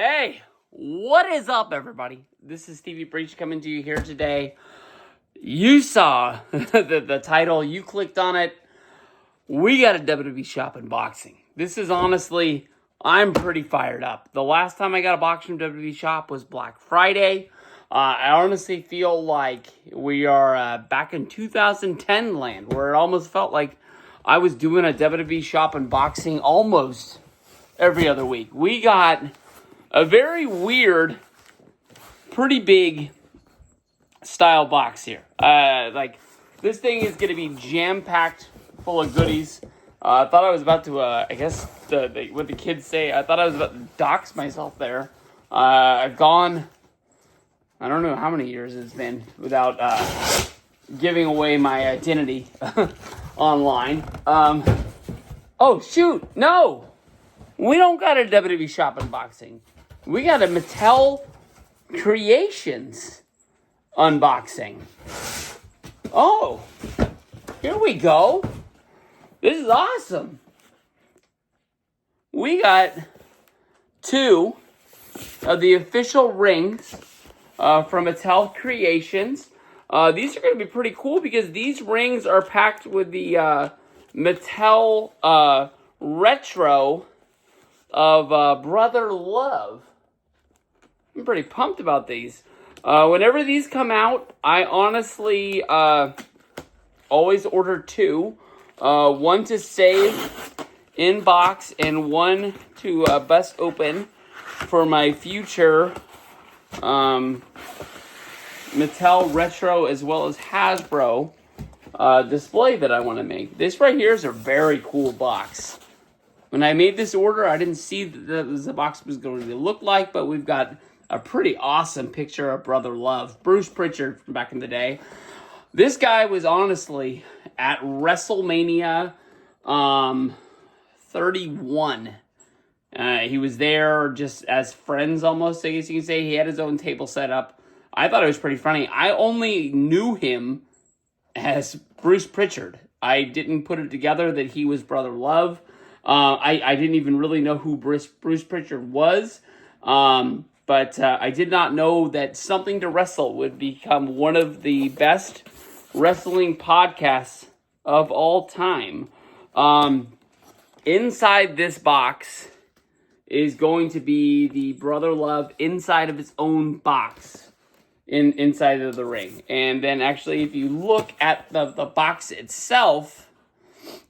Hey, what is up, everybody? This is Stevie Breach coming to you here today. You saw the title, you clicked on it. We got a WWE shop unboxing. This is honestly, I'm pretty fired up. The last time I got a box from WWE shop was Black Friday. I honestly feel like we are back in 2010 land, where it almost felt like I was doing a WWE shop unboxing almost every other week. We got a very weird, pretty big style box here. This thing is going to be jam-packed full of goodies. I thought I was about to, what the kids say, I thought I was about to dox myself there. I've gone, I don't know how many years it's been without giving away my identity online. Oh, shoot, no! We don't got a WWE shop unboxing. We got a Mattel Creations unboxing. Oh, here we go. This is awesome. We got 2 of the official rings from Mattel Creations. These are going to be pretty cool because these rings are packed with the Mattel retro of Brother Love. I'm pretty pumped about these. Whenever these come out, I honestly always order 2. One to save in box and one to bust open for my future Mattel Retro as well as Hasbro display that I want to make. This right here is a very cool box. When I made this order, I didn't see that the box was going to look like, but we've got a pretty awesome picture of Brother Love, Bruce Pritchard from back in the day. This guy was honestly at WrestleMania 31. He was there just as friends almost, I guess you can say. He had his own table set up. I thought it was pretty funny. I only knew him as Bruce Pritchard. I didn't put it together that he was Brother Love. I didn't even really know who Bruce Pritchard was. But I did not know that Something to Wrestle would become one of the best wrestling podcasts of all time. Inside this box is going to be the Brother Love inside of its own box inside of the ring. And then actually, if you look at the box itself,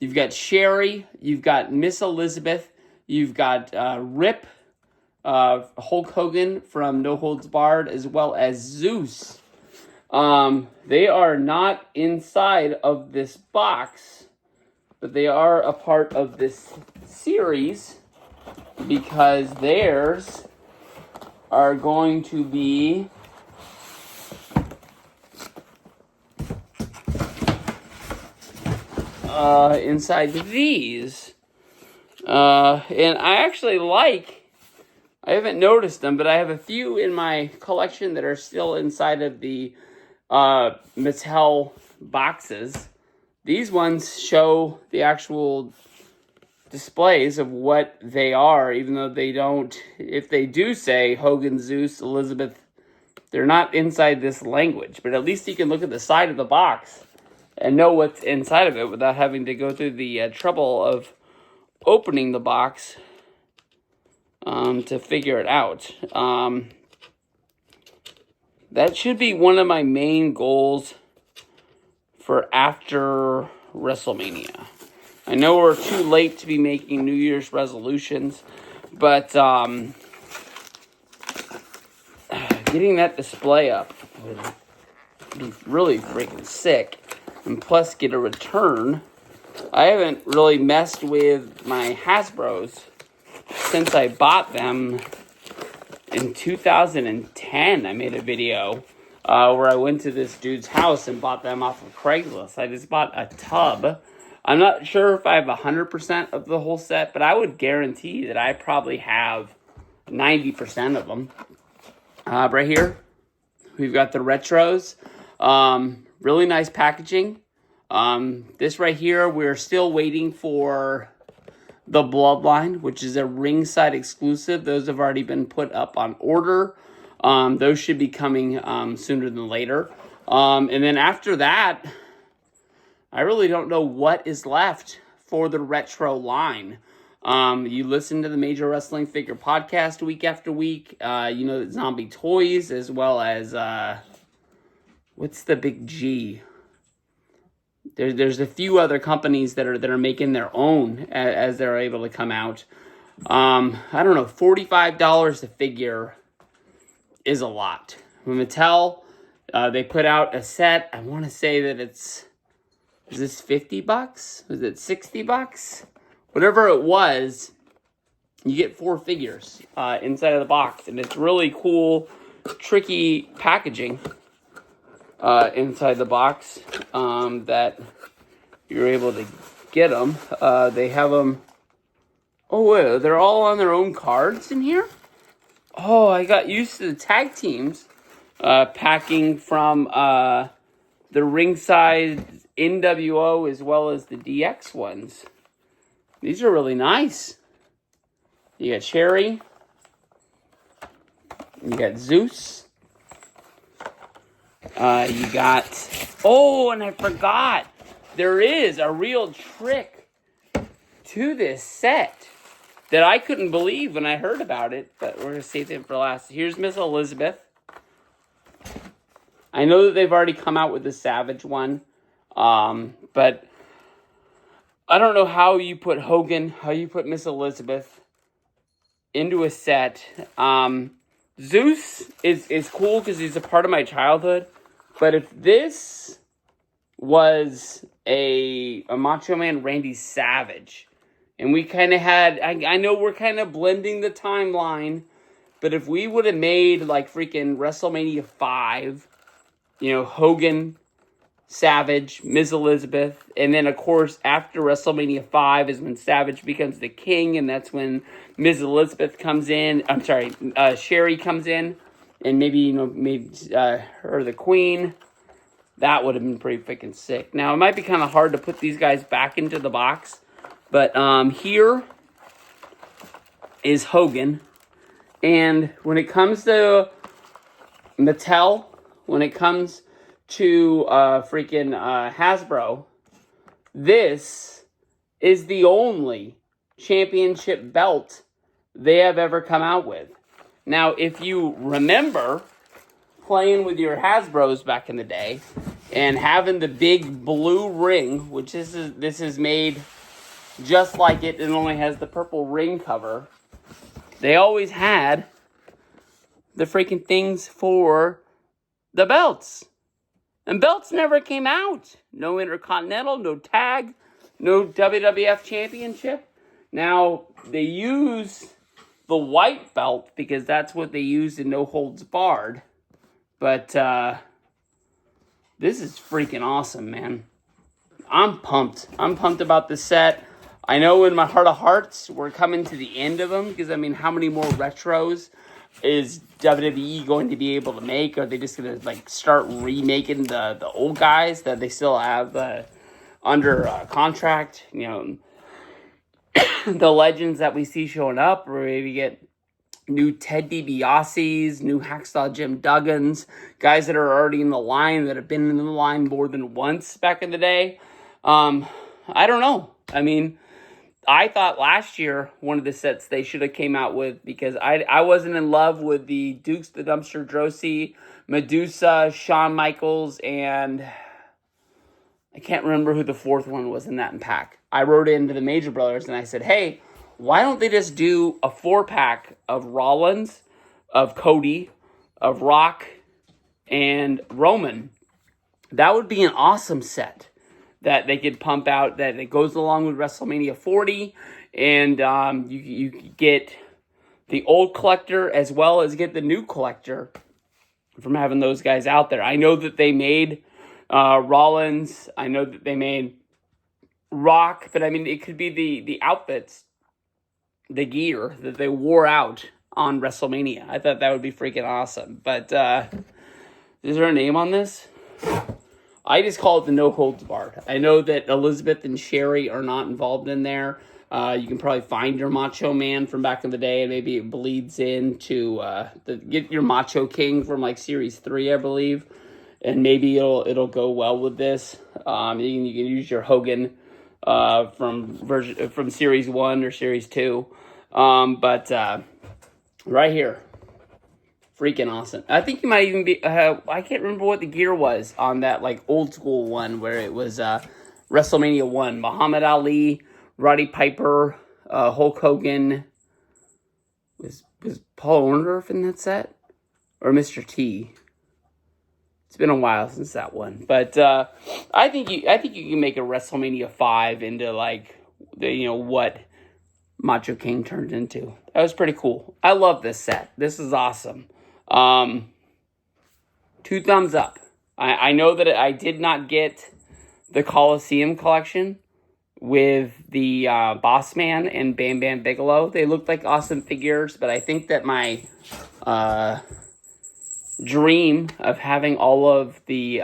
you've got Sherry, you've got Miss Elizabeth, you've got Rip, Hulk Hogan from No Holds Barred, as well as Zeus. They are not inside of this box, but they are a part of this series because theirs are going to be inside these. And I actually I haven't noticed them, but I have a few in my collection that are still inside of the Mattel boxes. These ones show the actual displays of what they are, even though they don't, if they do say Hogan, Zeus, Elizabeth, they're not inside this language. But at least you can look at the side of the box and know what's inside of it without having to go through the trouble of opening the box to figure it out. That should be one of my main goals for after WrestleMania. I know we're too late to be making New Year's resolutions, but getting that display up would be really freaking sick. And plus get a return. I haven't really messed with my Hasbros since I bought them in 2010. I made a video where I went to this dude's house and bought them off of Craigslist. I just bought a tub. I'm not sure if I have 100% of the whole set, but I would guarantee that I probably have 90% of them. Right here, we've got the retros. Really nice packaging. This right here, we're still waiting for the Bloodline, which is a ringside exclusive. Those have already been put up on order. Those should be coming sooner than later. And then after that, I really don't know what is left for the retro line. You listen to the Major Wrestling Figure podcast week after week. You know that Zombie Toys, as well as what's the big G? There's a few other companies that are making their own as they're able to come out. I don't know, $45 a figure is a lot. When Mattel, they put out a set. I want to say that is this $50? Was it $60? Whatever it was, you get 4 figures inside of the box, and it's really cool, tricky packaging inside the box that you're able to get them. They have them. Oh wait, they're all on their own cards in here. Oh, I got used to the tag teams packing from the ringside NWO as well as the DX ones. These are really nice. You got Cherry. You got Zeus. You got... Oh, and I forgot. There is a real trick to this set that I couldn't believe when I heard about it, but we're going to save it for last. Here's Miss Elizabeth. I know that they've already come out with the Savage one, but I don't know how you put Hogan, how you put Miss Elizabeth into a set. Zeus is cool because he's a part of my childhood, but if this was a Macho Man Randy Savage, and we kind of had, I know we're kind of blending the timeline, but if we would have made like freaking WrestleMania 5, you know, Hogan, Savage, Ms. Elizabeth, and then of course after WrestleMania 5 is when Savage becomes the king, and that's when Ms. Elizabeth comes in, Sherry comes in, and maybe, you know, her the queen. That would have been pretty freaking sick. Now, it might be kind of hard to put these guys back into the box, but here is Hogan, and when it comes to Mattel, when it comes to Hasbro, this is the only championship belt they have ever come out with. Now, if you remember playing with your Hasbros back in the day and having the big blue ring, which this is made just like it only has the purple ring cover, they always had the freaking things for the belts. And belts never came out. No Intercontinental, no tag, no WWF Championship. Now, they use the white belt because that's what they used in No Holds Barred. But this is freaking awesome, man. I'm pumped. I'm pumped about this set. I know in my heart of hearts, we're coming to the end of them because, I mean, how many more retros is WWE going to be able to make? Are they just going to like start remaking the old guys that they still have under contract? You know, the legends that we see showing up, or maybe get new Ted DiBiase's, new Hacksaw Jim Duggins, guys that are already in the line, that have been in the line more than once back in the day. I don't know. I mean, I thought last year one of the sets they should have came out with, because I wasn't in love with the Dukes the Dumpster Drosy, Medusa, Shawn Michaels, and I can't remember who the fourth one was in that pack. I wrote into the Major Brothers and I said, hey, why don't they just do a 4-pack of Rollins, of Cody, of Rock, and Roman? That would be an awesome set that they could pump out, that it goes along with WrestleMania 40, and you get the old collector as well as get the new collector from having those guys out there. I know that they made Rollins, I know that they made Rock, but I mean, it could be the outfits, the gear that they wore out on WrestleMania. I thought that would be freaking awesome. But is there a name on this? I just call it the No Holds Barred. I know that Elizabeth and Sherry are not involved in there. You can probably find your Macho Man from back in the day, and maybe it bleeds into get your Macho King from like Series 3, I believe, and maybe it'll go well with this. You can use your Hogan from Series 1 or Series 2, but right here. Freaking awesome. I think you might even be, I can't remember what the gear was on that, like, old school one where it was WrestleMania 1. Muhammad Ali, Roddy Piper, Hulk Hogan. Was Paul Orndorff in that set? Or Mr. T? It's been a while since that one. But I think you can make a WrestleMania 5 into, like, what Macho King turned into. That was pretty cool. I love this set. This is awesome. 2 thumbs up. I know that I did not get the Coliseum collection with the Boss Man and Bam Bam Bigelow. They looked like awesome figures, but I think that my dream of having all of the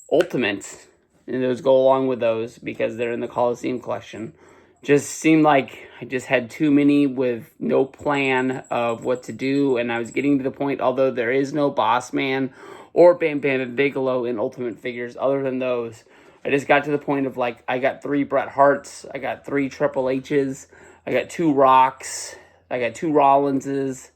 Ultimates, and those go along with those because they're in the Coliseum collection, just seemed like I just had too many with no plan of what to do, and I was getting to the point, although there is no Boss Man or Bam Bam Bigelow in Ultimate figures other than those, I just got to the point of, like, I got 3 Bret Harts, I got 3 Triple H's, I got 2 Rocks, I got 2 Rollinses.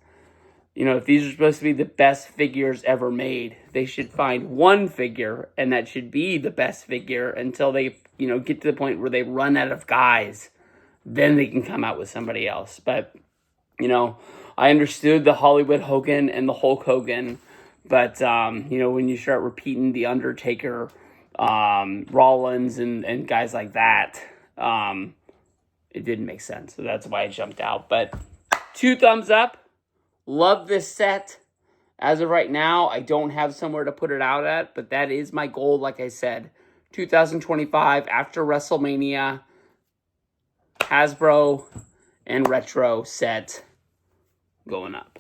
If these are supposed to be the best figures ever made, they should find one figure, and that should be the best figure until they, get to the point where they run out of guys. Then they can come out with somebody else. But, I understood the Hollywood Hogan and the Hulk Hogan. But, when you start repeating The Undertaker, Rollins, and guys like that, it didn't make sense. So that's why I jumped out. But 2 thumbs up. Love this set. As of right now, I don't have somewhere to put it out at. But that is my goal, like I said. 2025, after WrestleMania, Hasbro and Retro set going up.